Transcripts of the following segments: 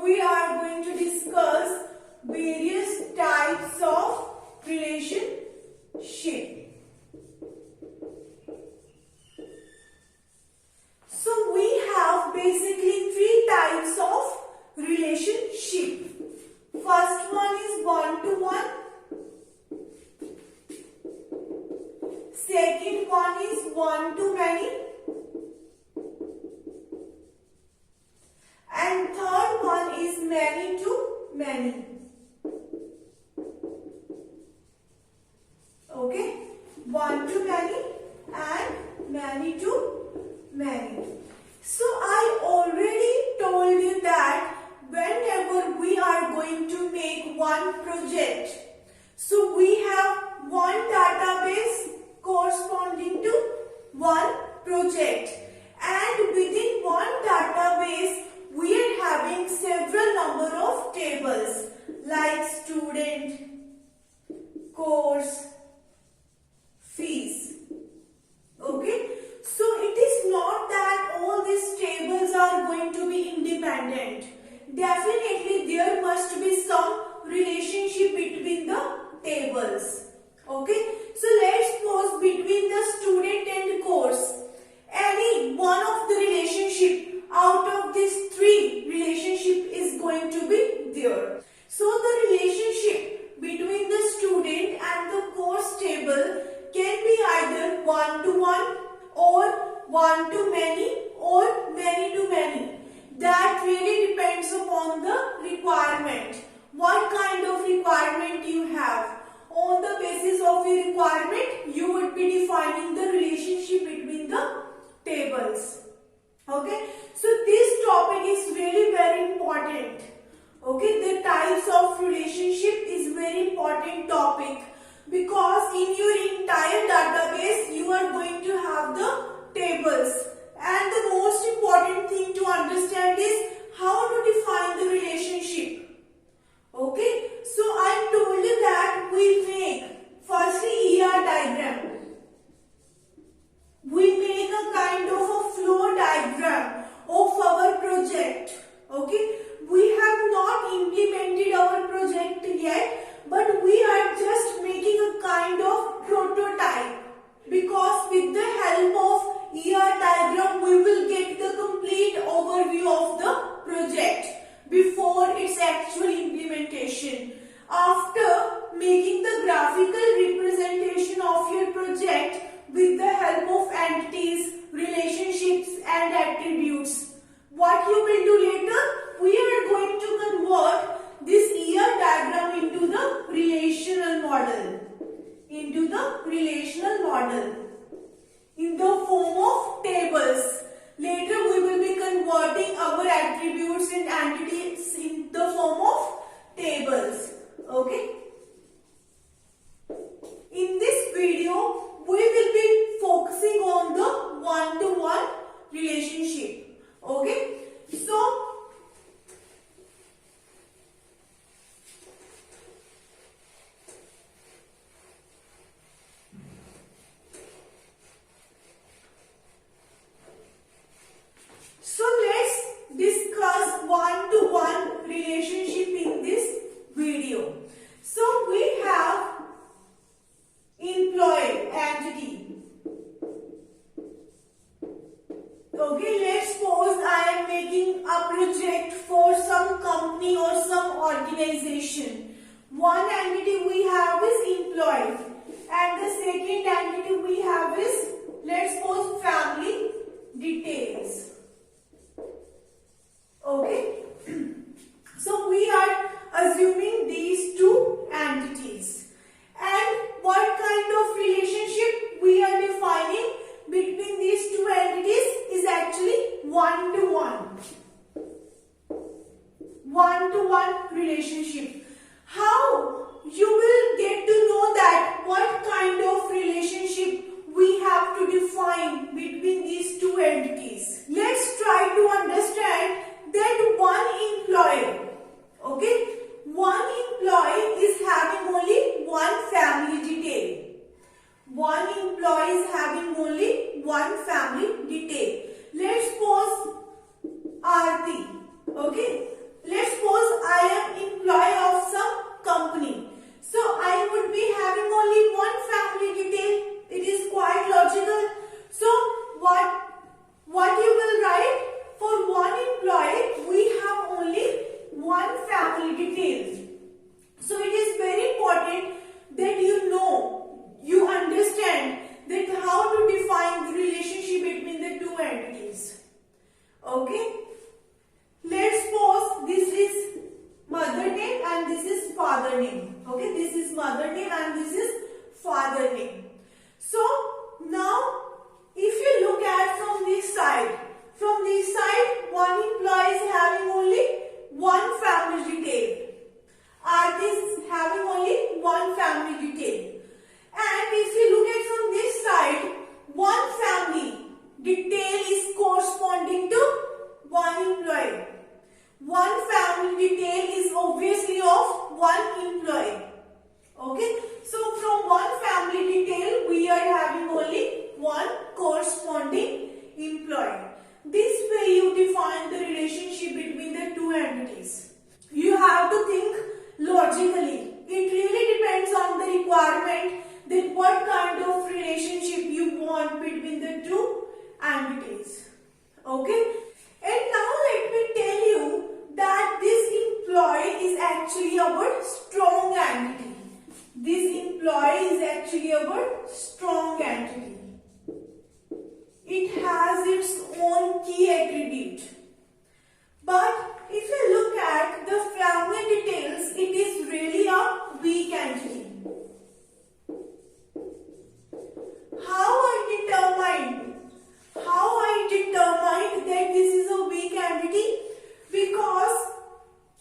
we are going to discuss various types of relationship. So we have basically three types of relationship. First one is one-to-one. Second one is one-to-many. And third one is many-to-many. Okay, one-to-many and many-to-many. So I already told you that whenever we are going to make one project, so we have one database corresponding to one project, and within one database we are having several number of tables like student, course, fees. Okay, so it is not that all these tables are going to be independent. Definitely there must be some relationship between the tables. Okay, so let's suppose between the student and course, any one of the relationship out of these three relationship is going to be there. So the relationship between the student and the course table can be either one-to-one or one-to-many or many-to-many. That really depends upon the requirement. What kind of requirement you have. On the basis of your requirement, you would be defining the relationship between the tables. Okay, so this topic is really very important. Okay, the types of relationship is very important topic, because in your entire database you are going to have the tables, and the most important thing to understand is how to define the relationship. Okay, so I told you that we make firstly ER diagram. We make a kind of a flow diagram of our project. Okay, we have not implemented our project yet, but we are just making a kind of prototype, because with the help of ER diagram we will get the complete overview of the project before its actual implementation. After making the graphical representation of your project with the help of entities, relationships and attributes, what you will do later, we are going to convert this ER diagram into the relational model. In the form of tables. Later we will be converting our attributes and entities in the form of tables. Okay. In this video, we will be focusing on the one-to-one relationship. Okay. So let's discuss one-to-one relationship in this video. So we have employee entity. Okay, let's suppose I am making a project for some company or some organization. One entity we have is employee, and the second entity we have is, let's suppose, family details. Okay, so we are assuming these two entities, and what kind of relationship we are defining between these two entities is actually one-to-one relationship. How you will get to know that what kind of relationship we have to define between these two entities? Let's try to understand that one employee, okay, one employee is having only one family detail. One employee is having only one family detail. Let's suppose Aarti, okay, let's employees. Okay, and now let me tell you that this employee is actually our strong entity. This employee is actually our strong entity. It has its own key attribute. But if you look at the family details, it is really a weak entity. How I determined that this is a weak entity? Because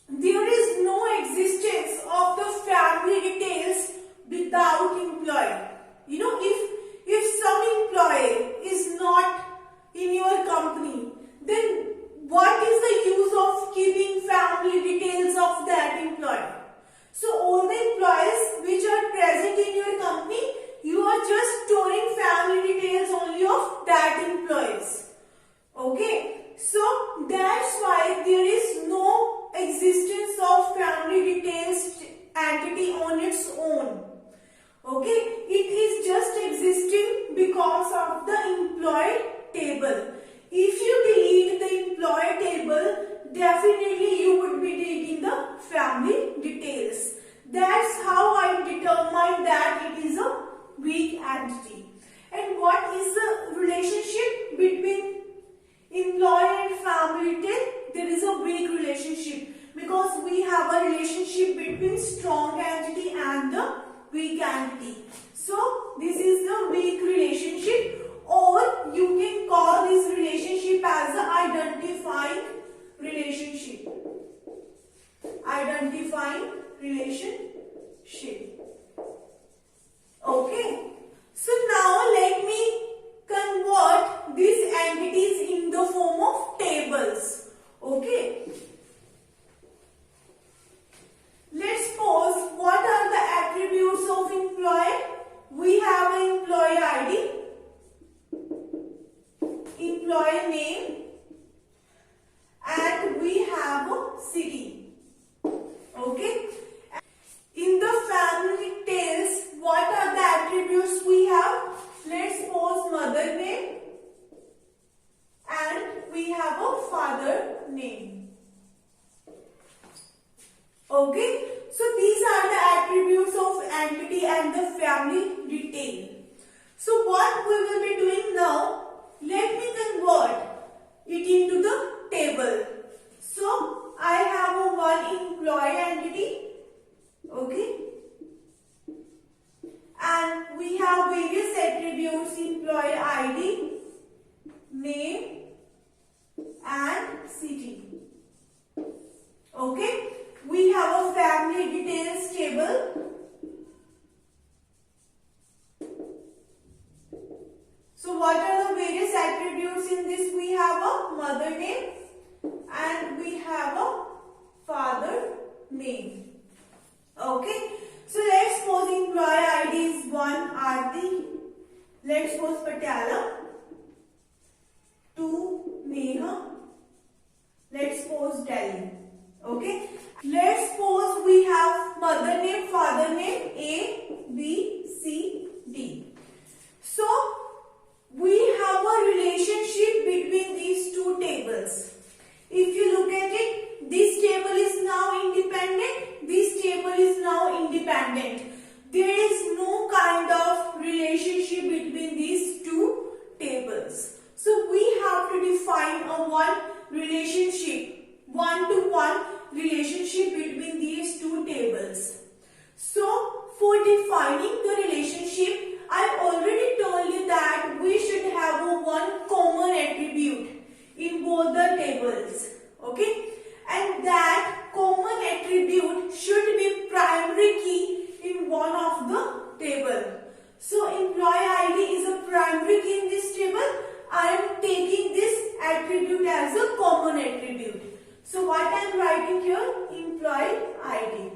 there is no existence of the family details without employee. You know, if some employee is not in your company, then what is the use of keeping family details of that employee? So all the employees which are present in your company, you are just storing family details only of that employees. Okay, so that's why there is no existence of family details entity on its own. Okay, it is just existing because of the employee table. If you delete the employee table, definitely you would be deleting the family details. That's how I determined that it is a weak entity. And what is the relationship between employee and family detail? There is a weak relationship because we have a relationship between strong entity and the weak entity. So this is the weak relationship, or you can call this relationship as the identifying relationship. Identifying relationship. Okay. So now let me convert these entities in the form of tables. Okay. Let's suppose what are the attributes of employee? We have an employee ID, employee name, and we have a city. Okay. In the family details, what are the attributes we have? Let's suppose mother name and we have a father name. Okay, so these are the attributes of entity and the family detail. So what we will be doing now, let me convert it into the table. So I have a one employee entity. Okay, and we have various attributes: employee ID, name and city. Okay, we have a family details table. So what are the various attributes in this? We have a mother name and we have a father name. Okay, so let's suppose employee ID is 1 Aarti, let's suppose Patiala, 2 Neha, let's suppose Delhi. Okay, let's suppose we have mother name, father name A, B, C, D. So we have a relationship between these two tables. If you look at it, this table is now independent, this table is now independent. There is no kind of relationship between these two tables. So we have to define a one-to-one relationship between these two tables. So for defining the relationship, I already told you that we should have a one common attribute in both the tables. Okay, and that common attribute should be primary key in one of the table. So employee ID is a primary key in this table. I am taking this attribute as a common attribute. So what I am writing here? Employee ID.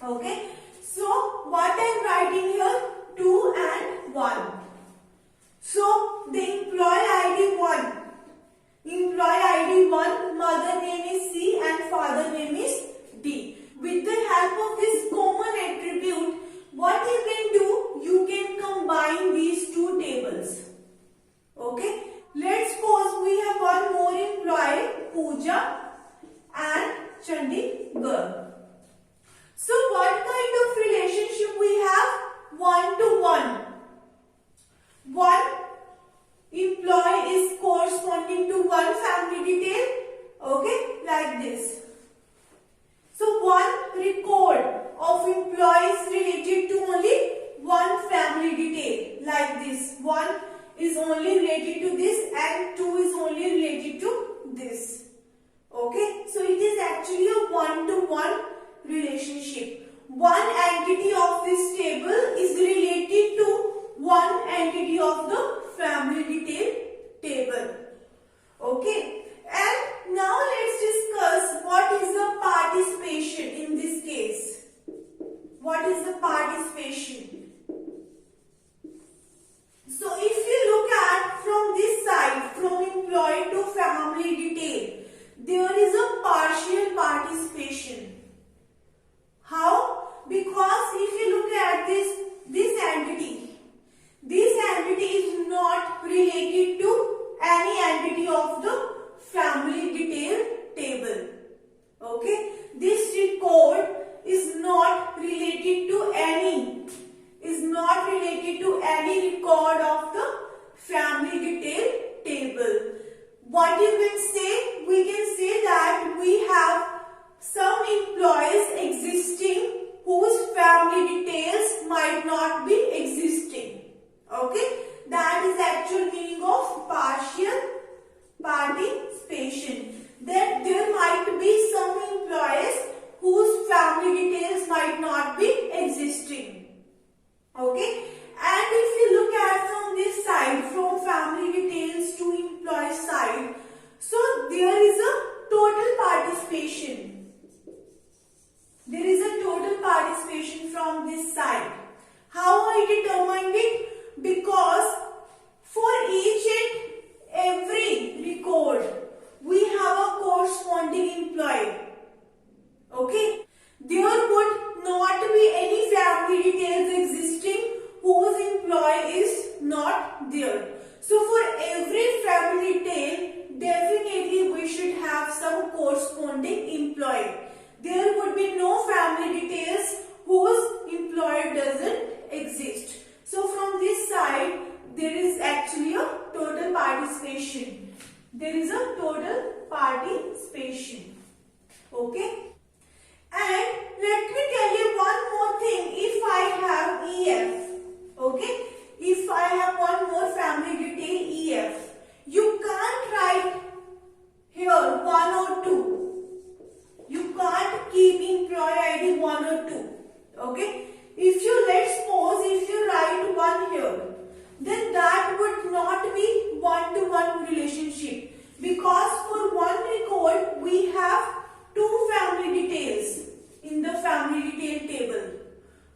Okay, so what I am writing here? 2 and 1. So the employee ID 1. Employee ID 1, mother name is C and father name is D. With the help of this common attribute, what you can do, you can combine these two tables. Okay, let's suppose there is a partial participation. How? Because if you look at this entity is not related to any entity of the family detail table. Okay? This record is not related to any record of the family detail table. What you can say? We can say that we have some employees existing whose family details might not be existing. Okay? That is actual meaning of partial participation. That there might be some employees whose family details might not be existing. Okay? And if you look at from this side, from family details to employee side, so there is a total participation. There is a total participation from this side. How I determined it? Because for each and every record, we have a corresponding employee. Okay? There would not be any family details existing whose employee is not there. So for every family detail, definitely we should have some corresponding employee. There would be no family details whose employee doesn't exist. So from this side, there is actually a total participation. There is a total participation. Okay? And let me tell you one more thing. If I have EF, okay? If I have one more family detail EF, you can't write here 1 or 2. You can't keep employee ID 1 or 2. Okay? Let's suppose if you write 1 here, then that would not be one-to-one relationship, because for one record we have 2 family details in the family detail table.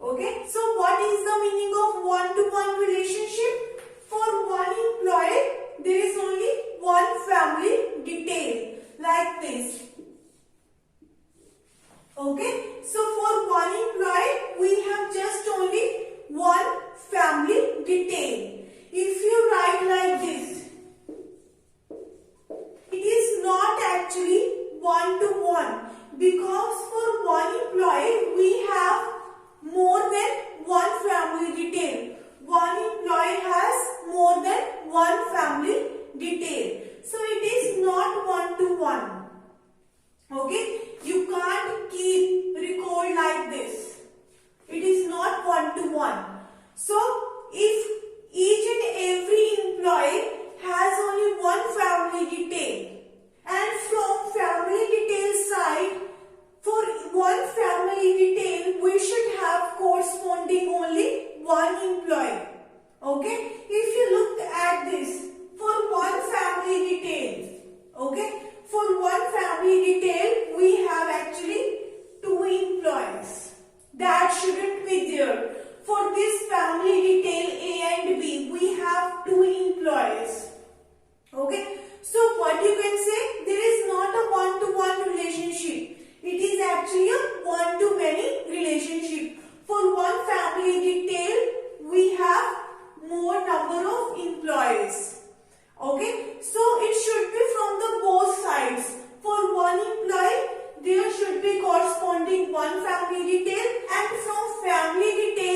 Okay, so what is the meaning of one-to-one relationship? For one employee, there is only one family detail like this. Okay, so for one employee, we have just only one family detail. If you write like this, it is not actually one-to-one, because for one employee, we have more than one family detail. One employee has more than one family detail. So it is not one-to-one. Okay, you can't keep record like this. It is not one-to-one. So if each and every employee has only one family detail, and from family detail side, for one family detail, we should have corresponding only one employee. Okay, if you look at this, for one family detail, okay, for one family detail, we have actually 2 employees. That shouldn't be there. For this family detail A and B, we have 2 employees. Okay, so what you can say, there is not a one-to-one relationship. It is actually a one-to-many relationship. For one family detail, we have more number of employees. Okay, so it should be from the both sides. For one employee, there should be corresponding one family detail, and from family detail